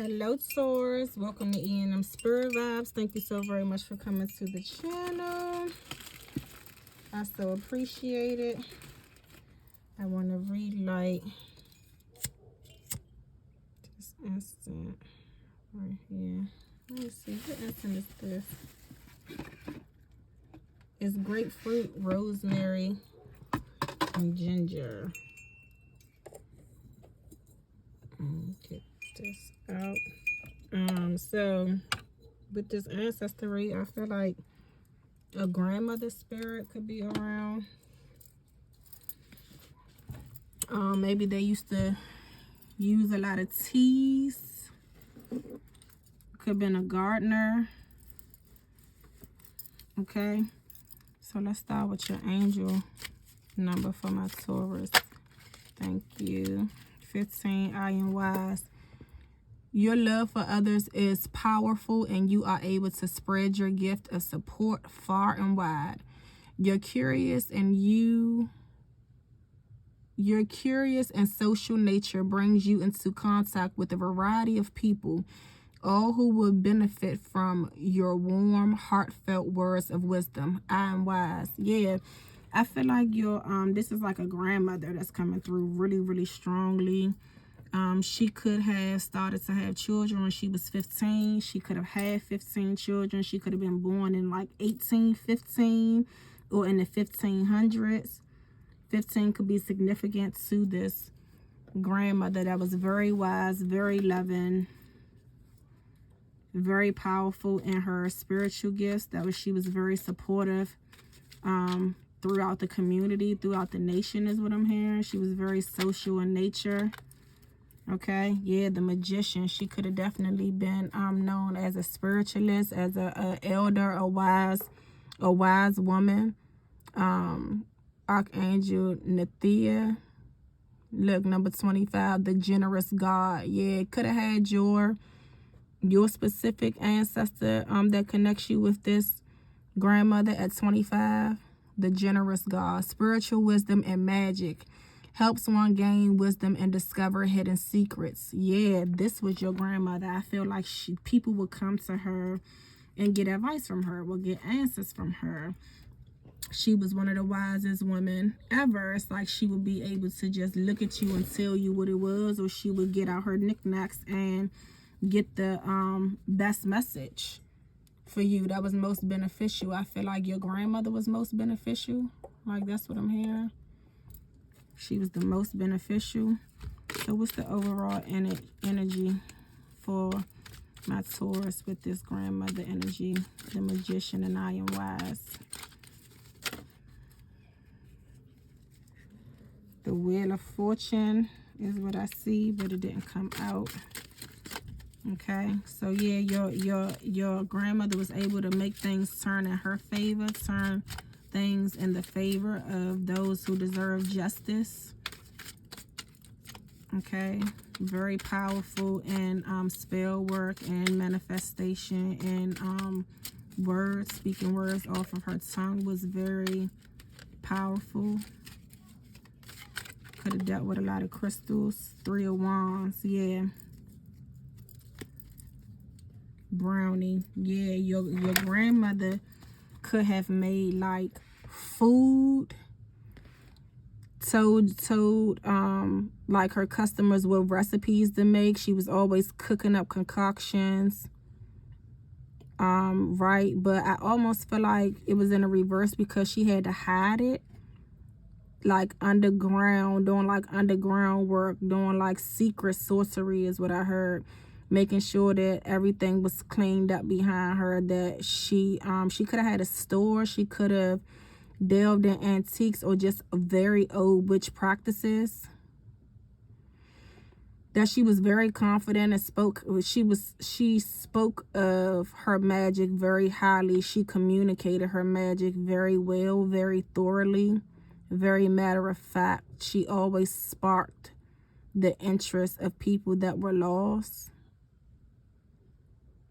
Hello Taurus, welcome to E&M Spirit Vibes. Thank you so very much for coming to the channel. I so appreciate it. I want to relight this instant right here. Let me see, what instant is this? It's grapefruit, rosemary, and ginger. Get this out. So with this ancestry, I feel like a grandmother spirit could be around. Maybe they used to use a lot of teas. Could have been a gardener. Okay, so let's start with your angel number for my Taurus. Thank you. 15, I am wise. Your love for others is powerful and you are able to spread your gift of support far and wide. Your curious and social nature brings you into contact with a variety of people, all who will benefit from your warm, heartfelt words of wisdom. I am wise. Yeah, I feel like your this is like a grandmother that's coming through really, really strongly. She could have started to have children when she was 15. She could have had 15 children. She could have been born in like 1815 or in the 1500s. 15 could be significant to this grandmother that was very wise, very loving, very powerful in her spiritual gifts. She was very supportive throughout the community, throughout the nation is what I'm hearing. She was very social in nature. Okay, yeah, the magician. She could have definitely been known as a spiritualist, as a elder, a wise woman. Archangel Nathia. Look, number 25, the generous God. Yeah, could have had your specific ancestor that connects you with this grandmother at 25. The generous God. Spiritual wisdom and magic. Helps one gain wisdom and discover hidden secrets. Yeah, this was your grandmother. I feel like people would come to her and get advice from her, will get answers from her. She was one of the wisest women ever. It's like she would be able to just look at you and tell you what it was, or she would get out her knickknacks and get the best message for you that was most beneficial. I feel like your grandmother was most beneficial. Like, that's what I'm hearing. She was the most beneficial. So what's the overall energy for my Taurus with this grandmother energy? The magician and I am wise. The wheel of fortune is what I see, but it didn't come out. Okay, so yeah, your grandmother was able to make things turn in her favor, turn things in the favor of those who deserve justice. Okay, very powerful in spell work and manifestation, and words, speaking words off of her tongue was very powerful. Could have dealt with a lot of crystals. 3 of Wands. Yeah, brownie. Yeah, your grandmother could have made like food, told like her customers what recipes to make. She was always cooking up concoctions, right? But I almost feel like it was in a reverse because she had to hide it, like underground, doing like underground work, doing like secret sorcery is what I heard, making sure that everything was cleaned up behind her. That she could have had a store. She could have delved in antiques or just very old witch practices. That she was very confident and she spoke of her magic very highly. She communicated her magic very well, very thoroughly, very matter of fact. She always sparked the interest of people that were lost,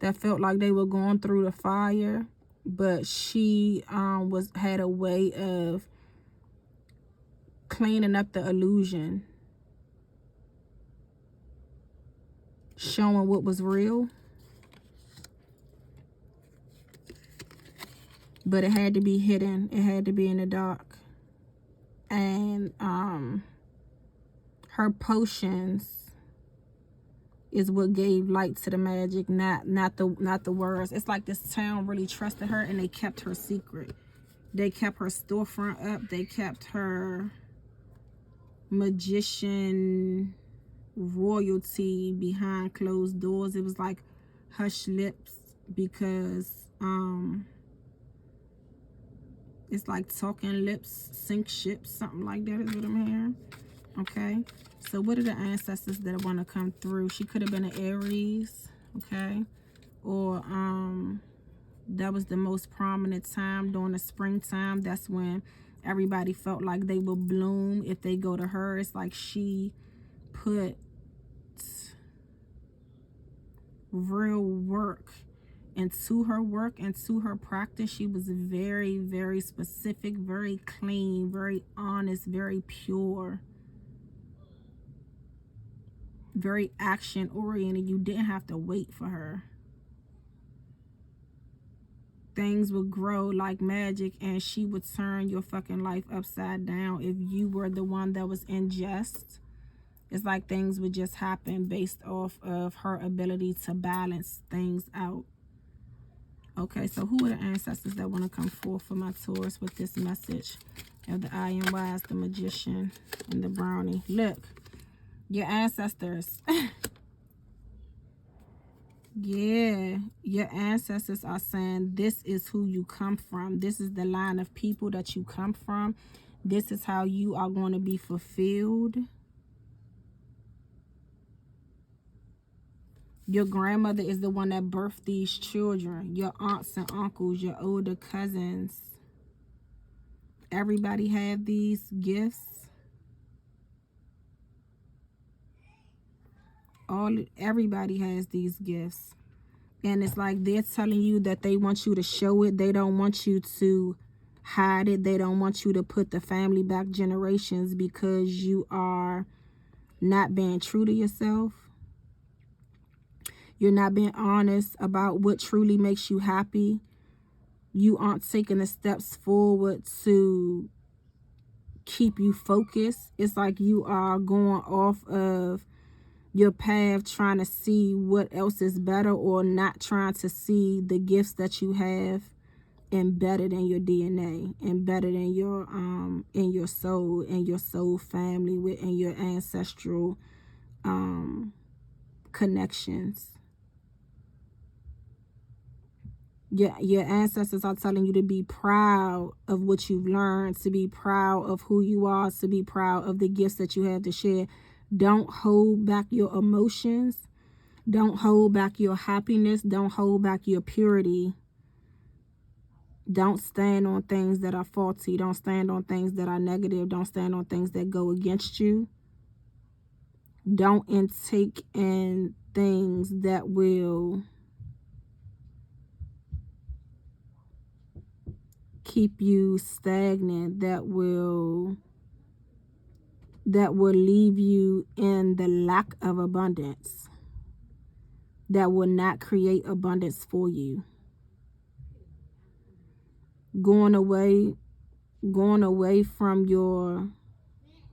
that felt like they were going through the fire. But she had a way of cleaning up the illusion. showing what was real. But it had to be hidden. It had to be in the dark. And her potions is what gave light to the magic, not the words. It's like this town really trusted her and they kept her secret. They kept her storefront up. They kept her magician royalty behind closed doors. It was like hush lips, because it's like talking lips sink ships, something like that is what I'm hearing. Okay, so what are the ancestors that want to come through? She could have been an Aries, okay, or that was the most prominent time during the springtime. That's when everybody felt like they will bloom if they go to her. It's like she put real work into her practice. She was very, very specific, very clean, very honest, very pure, very action oriented. You didn't have to wait for her. Things would grow like magic and she would turn your fucking life upside down if you were the one that was in jest. It's like things would just happen based off of her ability to balance things out. Okay, so who are the ancestors that want to come forth for my Taurus with this message of the Iron Wise, the Magician, and the Brownie? Look, your ancestors. Yeah, your ancestors are saying this is who you come from. This is the line of people that you come from. This is how you are going to be fulfilled. Your grandmother is the one that birthed these children. Your aunts and uncles, your older cousins. Everybody have these gifts. Everybody has these gifts. And it's like they're telling you that they want you to show it. They don't want you to hide it. They don't want you to put the family back generations because you are not being true to yourself. You're not being honest about what truly makes you happy. You aren't taking the steps forward to keep you focused. It's like you are going off of your path trying to see what else is better, or not trying to see the gifts that you have embedded in your DNA, embedded in your soul, in your soul family, within your ancestral connections. Your ancestors are telling you to be proud of what you've learned, to be proud of who you are, to be proud of the gifts that you have to share. Don't hold back your emotions. Don't hold back your happiness. Don't hold back your purity. Don't stand on things that are faulty. Don't stand on things that are negative. Don't stand on things that go against you. Don't intake in things that will keep you stagnant, that will leave you in the lack of abundance, that will not create abundance for you. Going away from your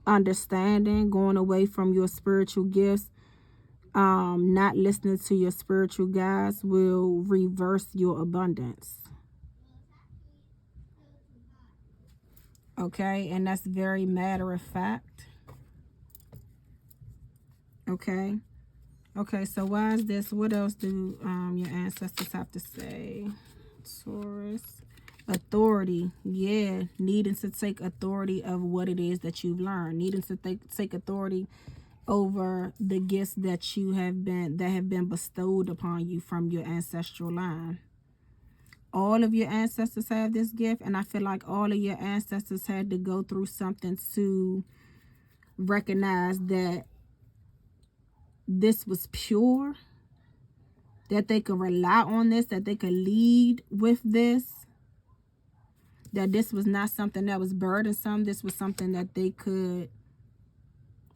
understanding, going away from your spiritual gifts, not listening to your spiritual guides will reverse your abundance. Okay, and that's very matter of fact. Okay. Okay, so why is this? What else do your ancestors have to say? Taurus. Authority. Yeah, needing to take authority of what it is that you've learned. Needing to take authority over the gifts that have been bestowed upon you from your ancestral line. All of your ancestors have this gift, and I feel like all of your ancestors had to go through something to recognize that this was pure, that they could rely on this, that they could lead with this, that this was not something that was burdensome. This was something that they could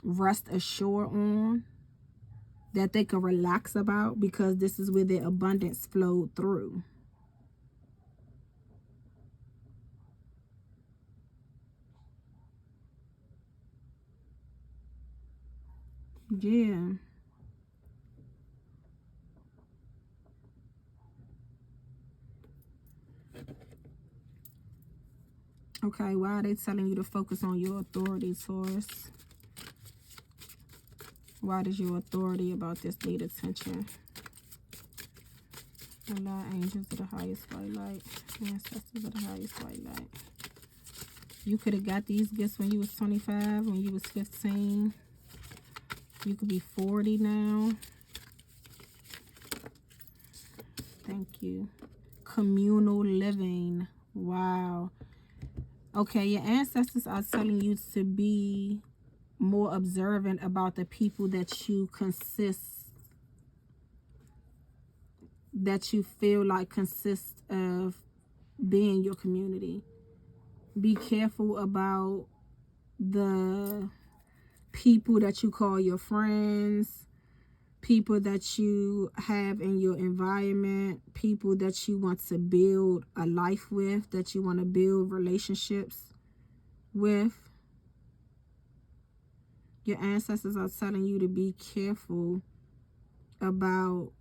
rest assured on. that they can relax about, because this is where their abundance flowed through. Yeah. Okay, why are they telling you to focus on your authority, Taurus? Why does your authority about this need attention? Allah, angels of the highest white light, ancestors of the highest white light. You could have got these gifts when you was 25, when you was 15. You could be 40 now. Thank you. Communal living. Wow. Okay, your ancestors are telling you to be more observant about the people that you feel like consist of being your community. Be careful about the people that you call your friends, people that you have in your environment, people that you want to build a life with, that you want to build relationships with. Your ancestors are telling you to be careful about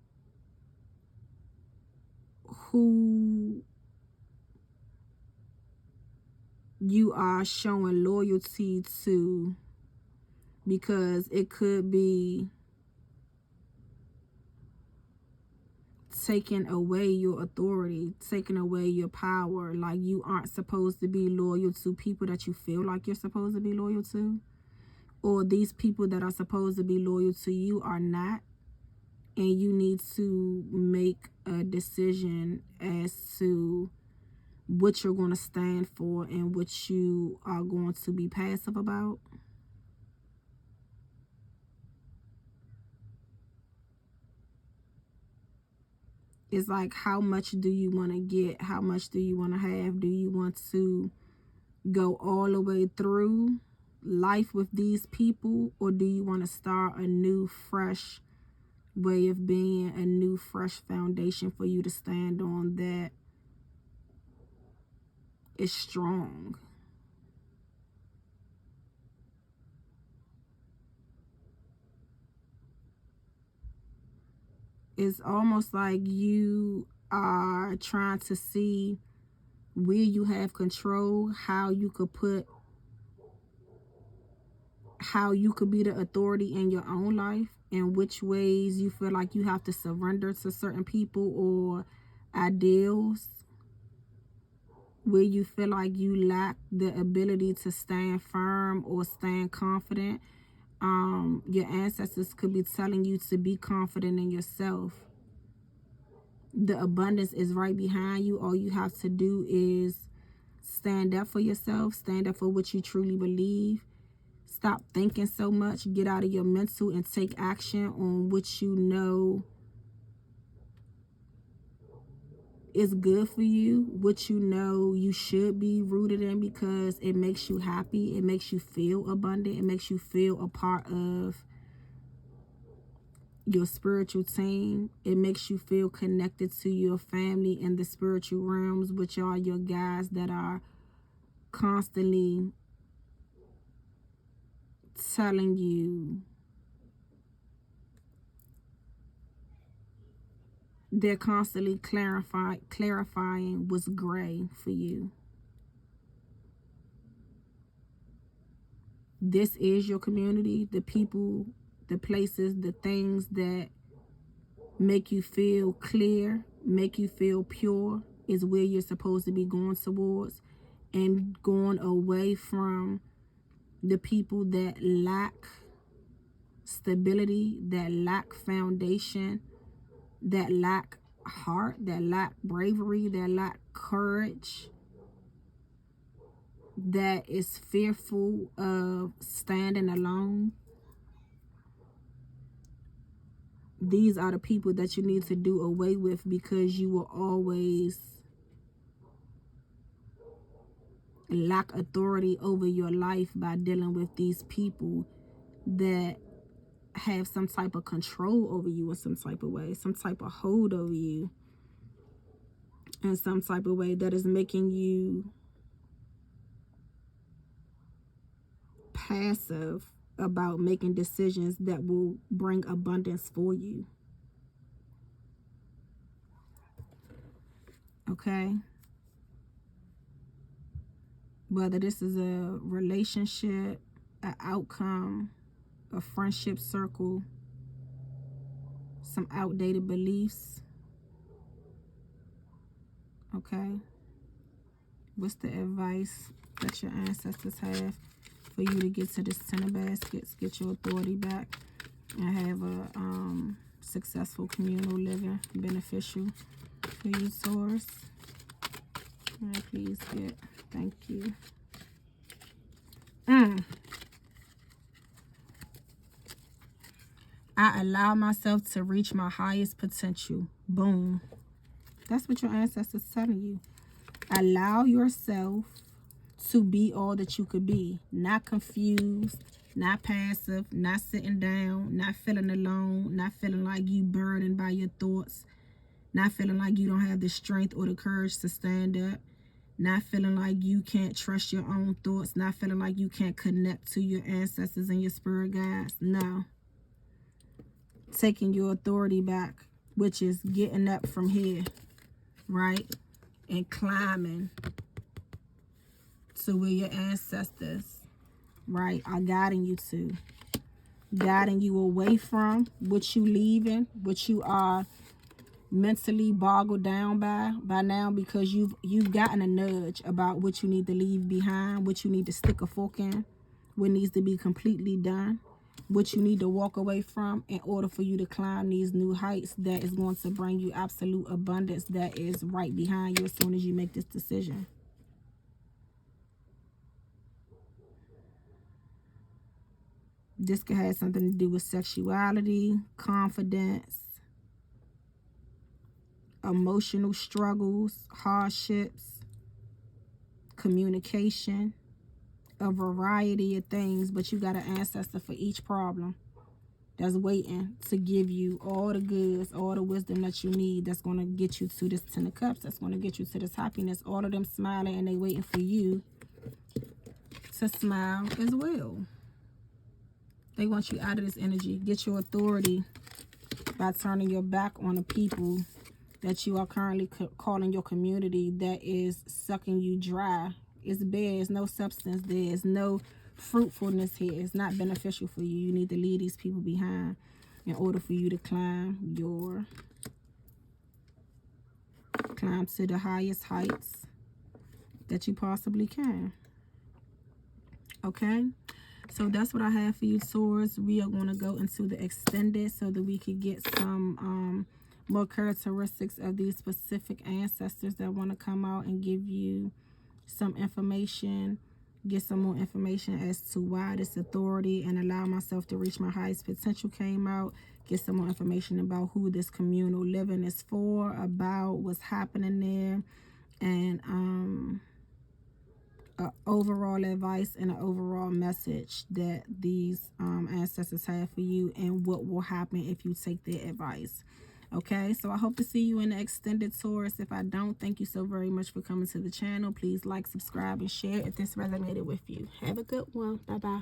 who you are showing loyalty to, because it could be taking away your authority, taking away your power. Like, you aren't supposed to be loyal to people that you feel like you're supposed to be loyal to, or these people that are supposed to be loyal to you are not, and you need to make a decision as to what you're going to stand for and what you are going to be passive about. It's like, how much do you want to get? How much do you want to have? Do you want to go all the way through life with these people, or do you want to start a new, fresh way of being, a new, fresh foundation for you to stand on that is strong? It's almost like you are trying to see where you have control, how you could be the authority in your own life, and which ways you feel like you have to surrender to certain people or ideals, where you feel like you lack the ability to stand firm or stand confident. Your ancestors could be telling you to be confident in yourself. The abundance is right behind you. All you have to do is stand up for yourself, stand up for what you truly believe. Stop thinking so much. Get out of your mental and take action on what you know is good for you, what you know you should be rooted in, because it makes you happy, it makes you feel abundant, it makes you feel a part of your spiritual team, it makes you feel connected to your family in the spiritual realms, which are your guys that are constantly telling you, they're constantly clarifying what's gray for you. This is your community. The people, the places, the things that make you feel clear, make you feel pure, is where you're supposed to be going towards, and going away from the people that lack stability, that lack foundation, that lack heart, that lack bravery, that lack courage, that is fearful of standing alone. These are the people that you need to do away with, because you will always lack authority over your life by dealing with these people that have some type of control over you in some type of way, some type of hold over you in some type of way that is making you passive about making decisions that will bring abundance for you. Okay? Whether this is a relationship, an outcome, a friendship circle, some outdated beliefs. Okay? What's the advice that your ancestors have for you to get to this 10 of baskets, get your authority back, and have a successful communal living, beneficial for you, Taurus? All right, please get. Thank you. I allow myself to reach my highest potential. Boom. That's what your ancestors telling you. Allow yourself to be all that you could be. Not confused, not passive, not sitting down, not feeling alone, not feeling like you burdened by your thoughts, not feeling like you don't have the strength or the courage to stand up, not feeling like you can't trust your own thoughts, not feeling like you can't connect to your ancestors and your spirit guides. No. Taking your authority back, which is getting up from here, right? And climbing to where your ancestors, right, are guiding you to. Guiding you away from what you leaving, what you are mentally boggled down by now, because you've gotten a nudge about what you need to leave behind, what you need to stick a fork in, what needs to be completely done, what you need to walk away from in order for you to climb these new heights that is going to bring you absolute abundance that is right behind you as soon as you make this decision. This could have something to do with sexuality, confidence, emotional struggles, hardships, communication, a variety of things, but you got an ancestor for each problem that's waiting to give you all the goods, all the wisdom that you need, that's going to get you to this 10 of cups, that's going to get you to this happiness. All of them smiling, and they waiting for you to smile as well. They want you out of this energy. Get your authority by turning your back on the people that you are currently calling your community that is sucking you dry. It's bare. There's no substance there. There's no fruitfulness here. It's not beneficial for you. You need to leave these people behind in order for you to climb to the highest heights that you possibly can. Okay? So that's what I have for you, Taurus. We are going to go into the extended so that we could get some more characteristics of these specific ancestors that want to come out and give you some information, get some more information as to why this authority and allow myself to reach my highest potential came out. Get some more information about who this communal living is for, about what's happening there, and overall advice and an overall message that these ancestors have for you, and what will happen if you take their advice. Okay, so I hope to see you in the extended, Taurus. If I don't, thank you so very much for coming to the channel. Please like, subscribe, and share if this resonated with you. Have a good one. Bye-bye.